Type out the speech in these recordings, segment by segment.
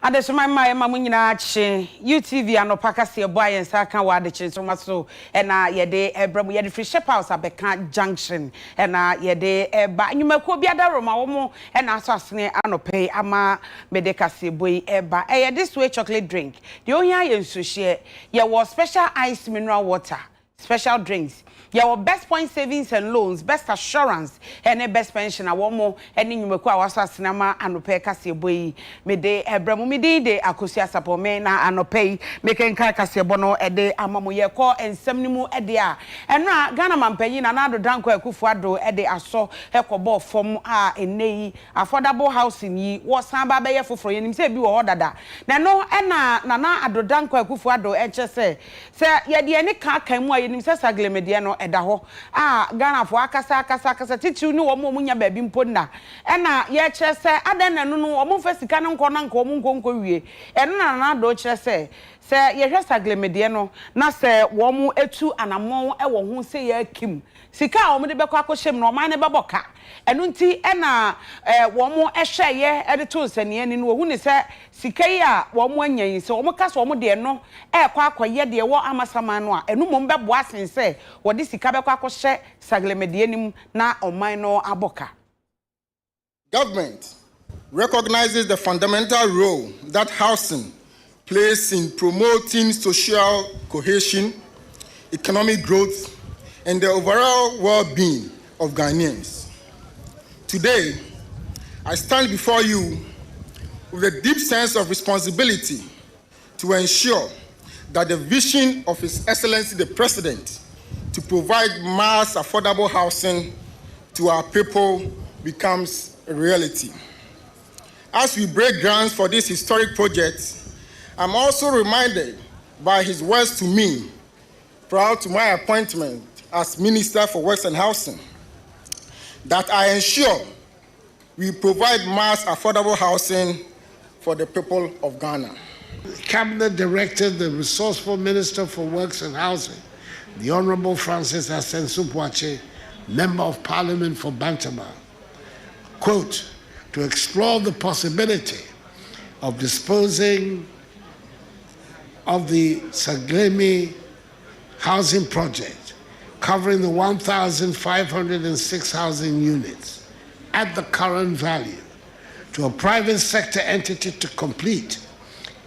Adesoma my mamunyina che UTV anopaka se boy en saka wa de chinsoma so na ye de ebramo ye de free shep house abeka junction na ye de eba nyumako biada roma wo mo na aso asene anope ama medeka se boy eba ye this way chocolate drink the ohia ye nsuhie ye was special ice mineral water special drinks your best point savings and loans, best assurance, and best pension. A woman, and in Yumako, was cinema and repair Cassia Boy, Mede, Abramumidi, de Acusia Sapomena, and Opay, making Cassia Bono, a day, Amamoya call, and Semnimu Edia. And now, Ghana paying another Danko Kufuado, a day I saw Ecobo from in Nay, affordable house in ye, was Samba Bay for him, say, you order that. Now, no, and Nana Adodanko Kufuado, and just say, Sir, yet the any car came away in Sasagle Mediano. Edaho Ghana for akasa titu ni omo munya baabi mponna na ye kire se adan nanu no omo fasika no nkọ na nkọ omo nkonko wie eno na do kire se ye hwe saglemedie no na se wo mu etu anamon e wo ho se ye akim sika omo de bekọ akọhyem no oman ne beboka eno nti na wo mu ehwe ye e de to nsane ani no hu ni se sika yi a wo mu anyan se omo kasa omo de no ekọ akọye de wo amasama no a eno mom bebo asense wo de sika bekọ akọhye saglemedie nim na oman no aboka. Government recognizes the fundamental role that housing plays in promoting social cohesion, economic growth, and the overall well-being of Ghanaians. Today, I stand before you with a deep sense of responsibility to ensure that the vision of His Excellency the President to provide mass affordable housing to our people becomes a reality. As we break ground for this historic project, I'm also reminded by his words to me prior to my appointment as Minister for Works and Housing that I ensure we provide mass affordable housing for the people of Ghana. The Cabinet directed the resourceful Minister for Works and Housing, the Honorable Francis Asensu-Boakye, Member of Parliament for Bantama, quote, to explore the possibility of disposing of the Saglemi housing project, covering the 1,506 housing units at the current value, to a private sector entity to complete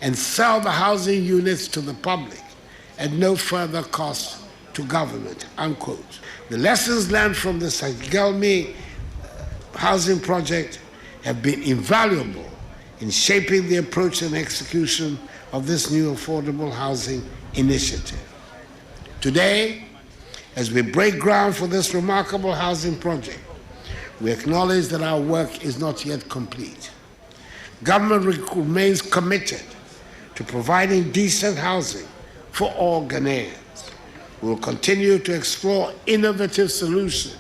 and sell the housing units to the public at no further cost to government, unquote. The lessons learned from the Saglemi housing project have been invaluable in shaping the approach and execution of this new affordable housing initiative. Today, as we break ground for this remarkable housing project, we acknowledge that our work is not yet complete. Government remains committed to providing decent housing for all Ghanaians. We will continue to explore innovative solutions,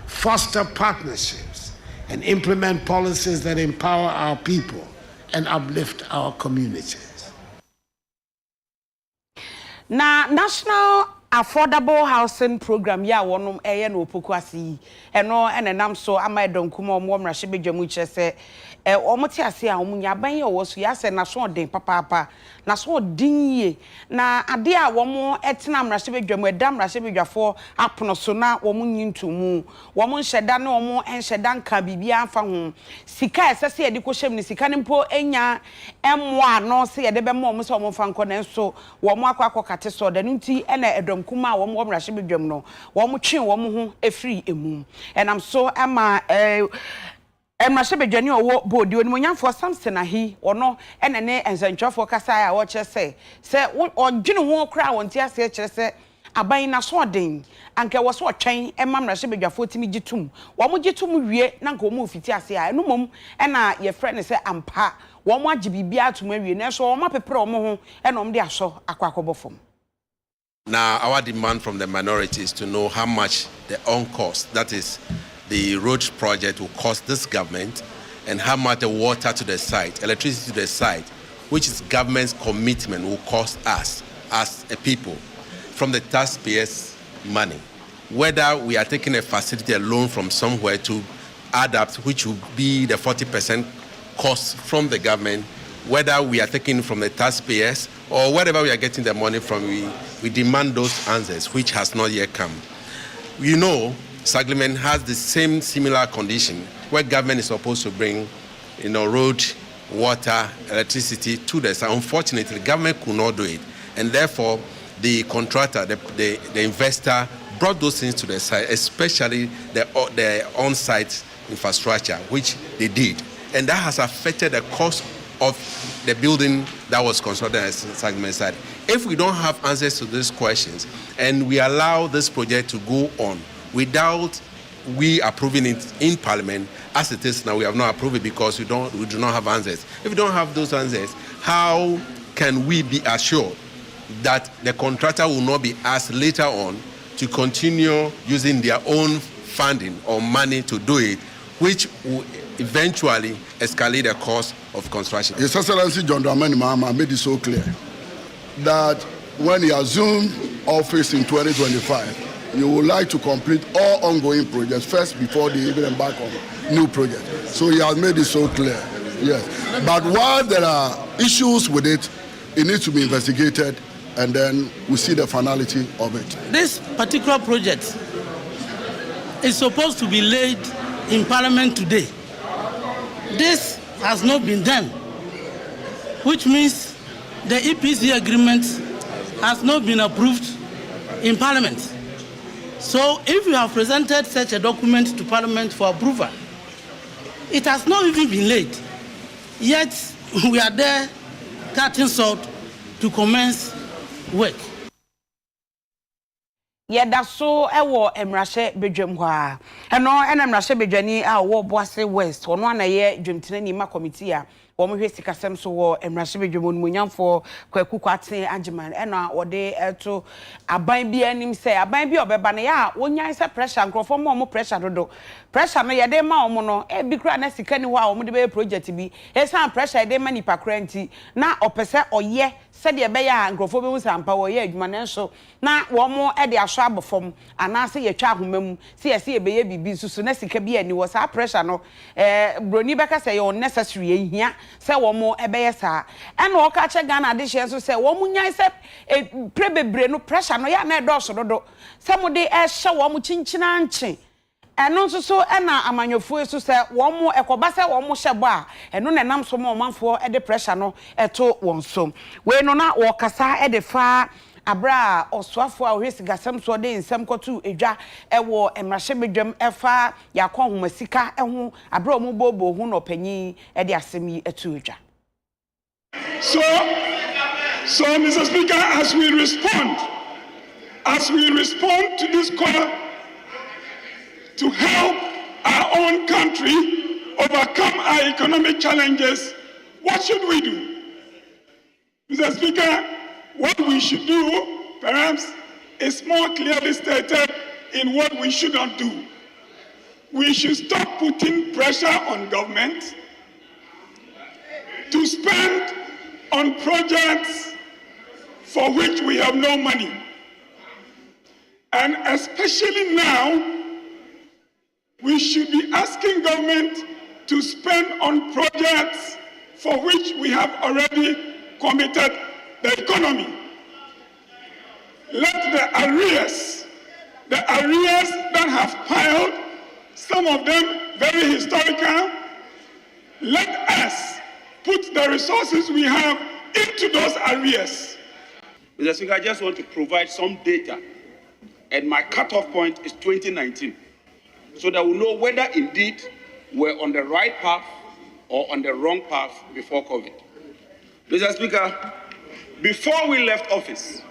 foster partnerships, and implement policies that empower our people and uplift our communities. Na National Affordable Housing Program ya wonum eye na opokuasi eno enenam so ama edonkuma omo mrahye bedwamu kyese omote ase a omunya ban ye owoso ya se na so den papa na so din ye na ade a womo etena mrahye bedwamu edam mrahye bedwafo apono so na womo nyintumu womo nhyeda na womo enhyeda nka bibia afa ho sika esese ye de kohyem ni sika nimpo enya emwa no se ye de be mo so womo fa nko na so womo akokate so da nti ena kuma wo mo mrahye bedwam no wo mo twen wo mo ho efiri emu enam so ama mrahye bedwani owo bodi oni monyamfo Samson ahi ono ene ne enzantwafo kasa ya wo kyese se odwene ho kra wonti ase kyerese aban na so den anka wo so otwen ema mrahye bedwafo timi gitum wo mo gitum wie na nka wo mo fiti ase a eno mom ena ye frɛ ne se ampa wo mo agi bibia atum awie na so wo ma pepere wo mo ho ena om de aso akwakobofom. Now, our demand from the minority is to know how much the on-cost, that is, the road project will cost this government, and how much the water to the site, electricity to the site, which is government's commitment, will cost us as a people from the taxpayers' money. Whether we are taking a facility, a loan from somewhere to add up, which will be the 40% cost from the government, whether we are taking from the taxpayers or wherever we are getting the money from, we demand those answers, which has not yet come. You know, Saglement has the same similar condition where government is supposed to bring, road, water, electricity to the site. Unfortunately, the government could not do it, and therefore the contractor, the investor, brought those things to the site, especially the on-site infrastructure, which they did, and that has affected the cost of the building that was constructed at Saglement site. If we don't have answers to these questions and we allow this project to go on without we approving it in Parliament, as it is now, we have not approved it because we do not have answers. If we don't have those answers, how can we be assured that the contractor will not be asked later on to continue using their own funding or money to do it, which will eventually escalate the cost of construction? His Excellency John Dramani Mahama made it so clear that when he assumed office in 2025, you would like to complete all ongoing projects first before they even embark on new projects. So he has made it so clear, yes. But while there are issues with it, it needs to be investigated, and then we see the finality of it. This particular project is supposed to be laid in Parliament today. This has not been done, which means the EPC agreement has not been approved in Parliament. So if you have presented such a document to Parliament for approval, it has not even been laid. Yet we are there cutting salt to commence work. Yɛda so ɛwɔ Emrahye bedwam hɔ a ɛno ɛna Emrahye bedwani a wɔ Boase West ɔno ana yɛ dwemtenani ma committee a wɔn hwɛ sikasɛm so wɔ Emrahye bedwam no munyamfo kwaku kwate agyeman ɛna wɔde ɛto aban bi anim sɛ aban bi ɔbɛba no yɛ a wonyan sɛ pressure nkrɔfo mo pressure dodo pressure no yɛde ma wɔn no ebi kura na sika ni hɔ a wɔn de bɛyɛ project bi ɛsan pressure yɛde ma nipa kura nti na ɔpɛ sɛ ɔyɛ sɛdeɛ ɛbɛyɛ a nkrɔfo bɛhu sampa wɔyɛ adwuma no nso na wɔn ɛde aso abɔfam anaasɛ yɛtwa ahoma mu sɛ yɛsɛ yɛbɛyɛ bibi nso na sika bi ani wɔ saa pressure no broni bɛka sɛ yɛ unnecessary ehia sɛ wɔn ɛbɛyɛ saa ɛna ɔka kyɛ Ghana adehye nso sɛ wɔn nyan sɛ pre bebre no pressure no yɛ na ɛdɔɔso dodo sɛ mo de ɛhyɛ wɔn kyinkyina nkye ɛno nso so ɛna amanyɔfo so sɛ wɔn ɛkɔba sɛ wɔn hyɛ bɔ a ɛno na nam so ma ɔmanfoɔ ɛde pressure no ɛto wɔn so wei no na wɔkasa ɛde fa abra ɔsoafo a ohwe sigasɛm so de nsɛm kɔto edwa ɛwɔ Emrahye bedwam ɛfa yakɔ homasika ɛho abra ɔmo bobo ho no panyin ɛde asɛm yi ɛto edwa. So Mr. Speaker, as we respond to this call to help our own country overcome our economic challenges, what should we do? Mr. Speaker, what we should do, perhaps, is more clearly stated in what we should not do. We should stop putting pressure on government to spend on projects for which we have no money. And especially now, we should be asking government to spend on projects for which we have already committed the economy. Let the arrears that have piled, some of them very historical, let us put the resources we have into those arrears. Mr. Speaker, I just want to provide some data, and my cutoff point is 2019. So that we know whether indeed we're on the right path or on the wrong path before COVID. Mr. Speaker, before we left office,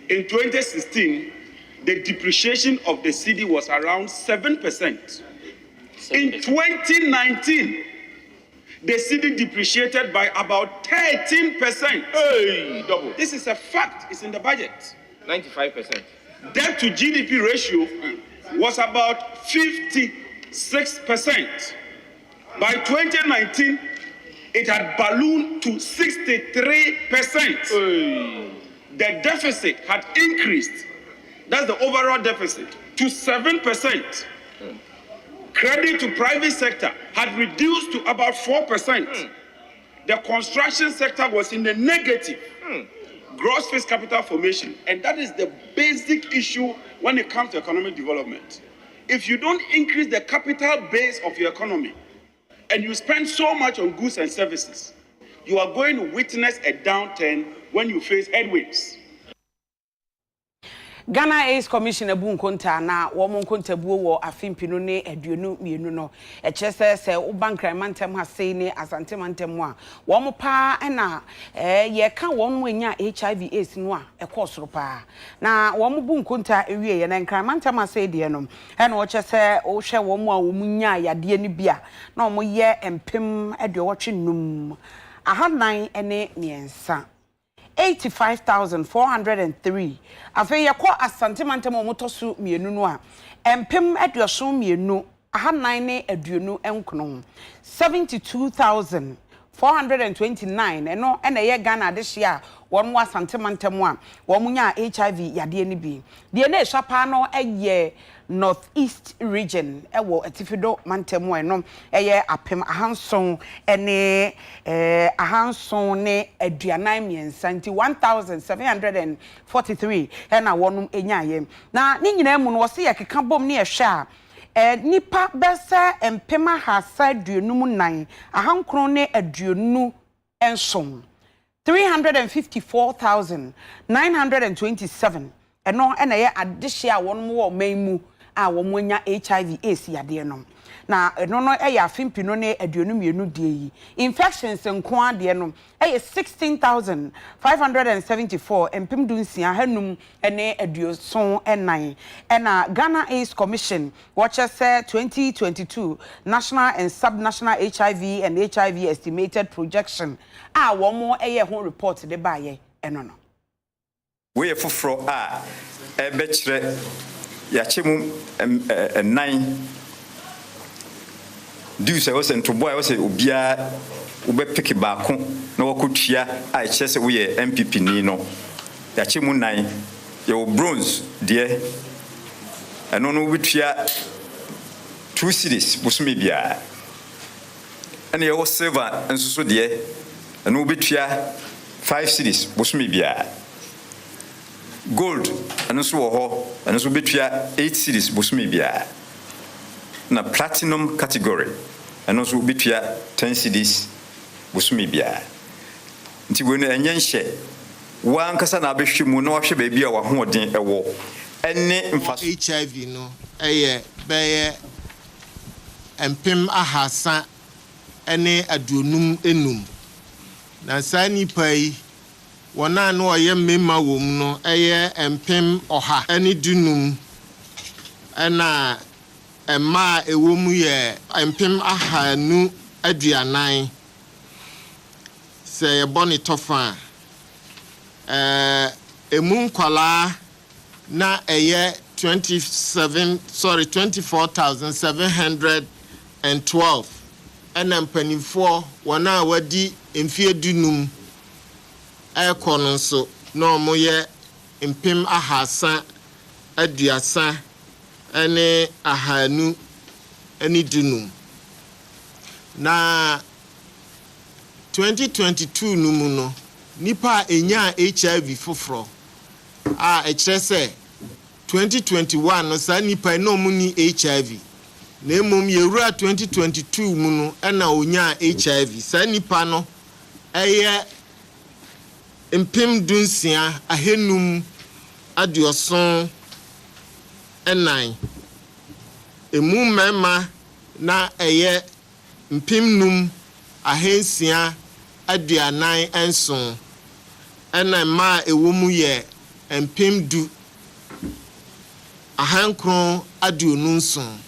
in 2016, the depreciation of the cedi was around 7%. In 2019, the cedi depreciated by about 13%. Hey, double. This is a fact, it's in the budget. 95%. Debt to GDP ratio was about 56%. By 2019, it had ballooned to 63%. The deficit had increased, that's the overall deficit, to 7%. Credit to private sector had reduced to about 4%. the construction sector was in the negative. Gross fixed capital formation, and that is the basic issue when it comes to economic development. If you don't increase the capital base of your economy and you spend so much on goods and services, you are going to witness a downturn when you face headwinds. Ghana Ace Commissioner Bunkonta na womo nkontabuo wo afimpino ne aduonu mienu no e kyese se ubankran mantem ha sei ne asante mantem a womo pa na ye ka wonu anya HIV AIDS no a e kosoro pa na womo Bunkonta ewie ye na nkran mantem ha sei de no e na wo kyese wo hwe womo a womu nya yade ni bia na womo ye empem aduowotwe num ahanan ene miensa 85,403 afi yakọ asante mantem omotosu mienu no a empem aduoso mienu ahanan ne aduonu enkono 72,429 eno ena ye Ghana adehye a won wa asante mantem a womunya HIV yade ni bi de na ehwapa no eye Northeast region ewo atifido mantem eno eye apem ahanson ene ahanson ne aduanan miensa nti 1,743 ena wonum enyaye na ni nyina mu no wo se ye keka bom ne ehwe a nipa bese empema hasa aduonum nan ahankron ne aduonu enson 354,927 eno ena ye adehye a wonum wo manmu a womunya HIV AIDS yade no na eno no eya afimpino ne aduonu mienu die yi infections nko ade no eye 16,574 empim dunsia hanum ene aduoson enan ena Ghana AIDS Commission watch say 2022 national and subnational HIV and HIV estimated projection a womo eye ho report de baye eno no we foforo a ebekire yachemu nine do say was to boy was obia ube pick baako na wakotua a kyese we MPP ni no yachemu nine your bronze de eno no wetua 2 cities busumi bia ene your silver enso so de eno wetua 5 cities busumi bia gold and so ho and so betua 8 cities bosumi bia na platinum category and also betua 10 cities bosumi bia nti we no enye nhye wa nkasa na abehwe mu na wahwe ba bia wa hoden ewo ene mfa HIV no eye beye empem ahasa ene aduonum enum na sani pai wona no oye memma wom no eye empem oha eni dunum ena emma ewom ye empem ahanu aduanan se ye boni tofa emun kwala na eye 24,712 ena mpanifo wona wadi emfie dunum ekono so no moye empem ahasa aduasa ene ahanu eni dunum na 2022 numu no nipa enya HIV foforo a ekirese 2021 no sa nipa no mu ni HIV na emom yewura 2022 mu no ena onya HIV sa nipa no eye empem dunsia ahenum adioson enan emu mema na eye empem num ahensia aduanan enson ena ma ewomu ye empem du ahankron aduonun son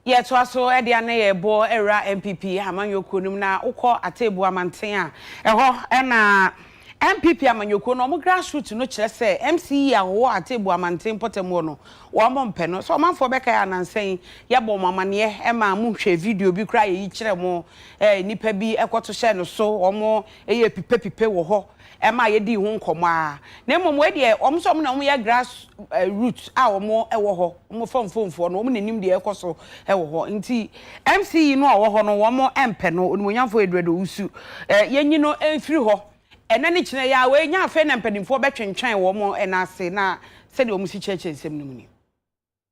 ye to aso e dia na ye bo era MPP amanyokunum na ukọ atebu amanten a eho na MPP amanyoko no mo grassroots no kire se MCE awo atebu amanten potemo no wo mo mpe no so manfo beka ya nansen ye bo mamane e ma mu hwe video bi kra ye kire mo nipa bi ekoto hye no so omo eye pipe wo ho e ma ye di ho nkomo a na momo e de omo so mo na mo ye grass roots a omo e wo ho omo fomfomfo no omo nanim de ekoso e wo ho nti MCE no a wo ho no wo mo empe no onimonyamfo edredo usu yenyi no enfiri ho enani kine ya we nya afa na mpadimfo betwentwan wo mo enase na se de o musi cheche nsem no muni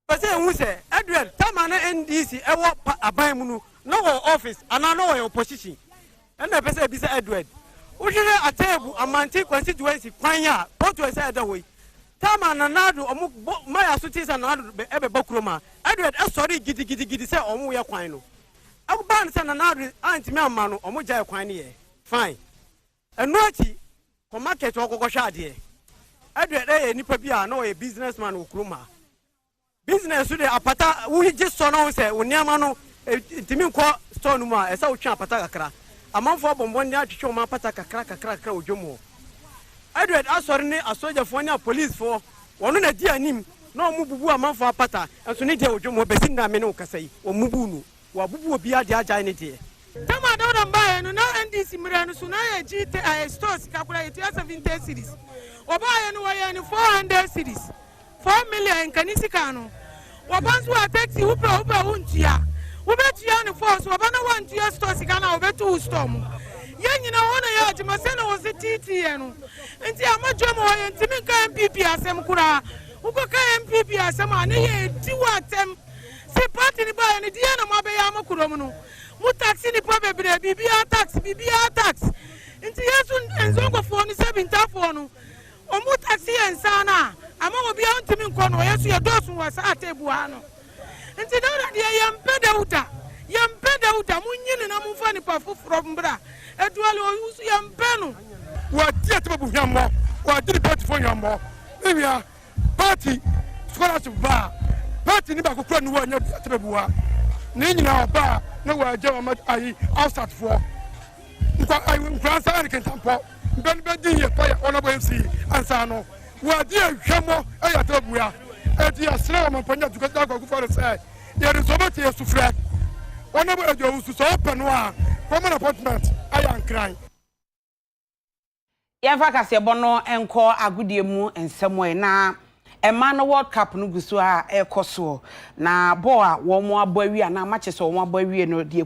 pese hu se Edward tama na NDC ewo aban mu no no office ana no opposition na pese bi se Edward uhire atebu amanti constituency kwan ya poto se eda hoyi tama na nado omu maya sutisa na nado ebe bakroma Edward asori gidi se omu ye kwan no aban se na nado antimi amma no omu ja kwan ne ye fine enochi ko market okoko hwade Edward nipa bia na o businessman okroma business de apata wo je so no se oniama no timi nko store no ma esa wo twa apata kakra amanfo bombon ne atwetwe o ma apata kakra odwomo Edward asori ne asojafo ne police fo wono na di anim na o mububu amanfo apata enso ne de odwomo besi na me ne okasai o mubu nu wa bubu obi ade agya ne de Tama dauda mbaye no na NDC mirano suna ya GT stores kakula yetu 70 series. Obaye no waye ni 400 series. 4 million kanisi kanu. Wabanzu wa taxi upe untia. Ubetia ni force wabana wantia stores kana ubetu storm. Yenyi na wona ya jimasena wose titi yenu. Nti amajomo waye ntimi ka MPP asem kura. Uko ka MPP asem ane ye tiwatem. Se party ni baye ni diana mabe ya amakuromu no. Mu taxi ni pa bebre bibia tax nti yesu enzongo fo ni sebinta fo no o mu taxi ensa na ama obi antimi nko no yesu ye dosu wasa atebuwa no nti na de yampe dauta munyini na mumfa ni pa fufuro mbra eduale o yusu yampe no wa ti atebu hwammo wa di party fo hwammo ebia party scholarship ba party ni ba kokura ni wa nya atebuwa ni nyina oba na wa je wa ayi outside for nkwa sa ni kentampo ben di ye pa ya ona bo MC ansa no wa di ahwamo aya tabua edi asra ma panya tukata ko for say there is over to sufra ona bo ejo usu so open wa common appointment aya nkran ya fa kase bono enko agudie mu ensemo na Emma no World Cup no gusu a ekoso na bo a wo mo aboawi na matches wo mo aboawi no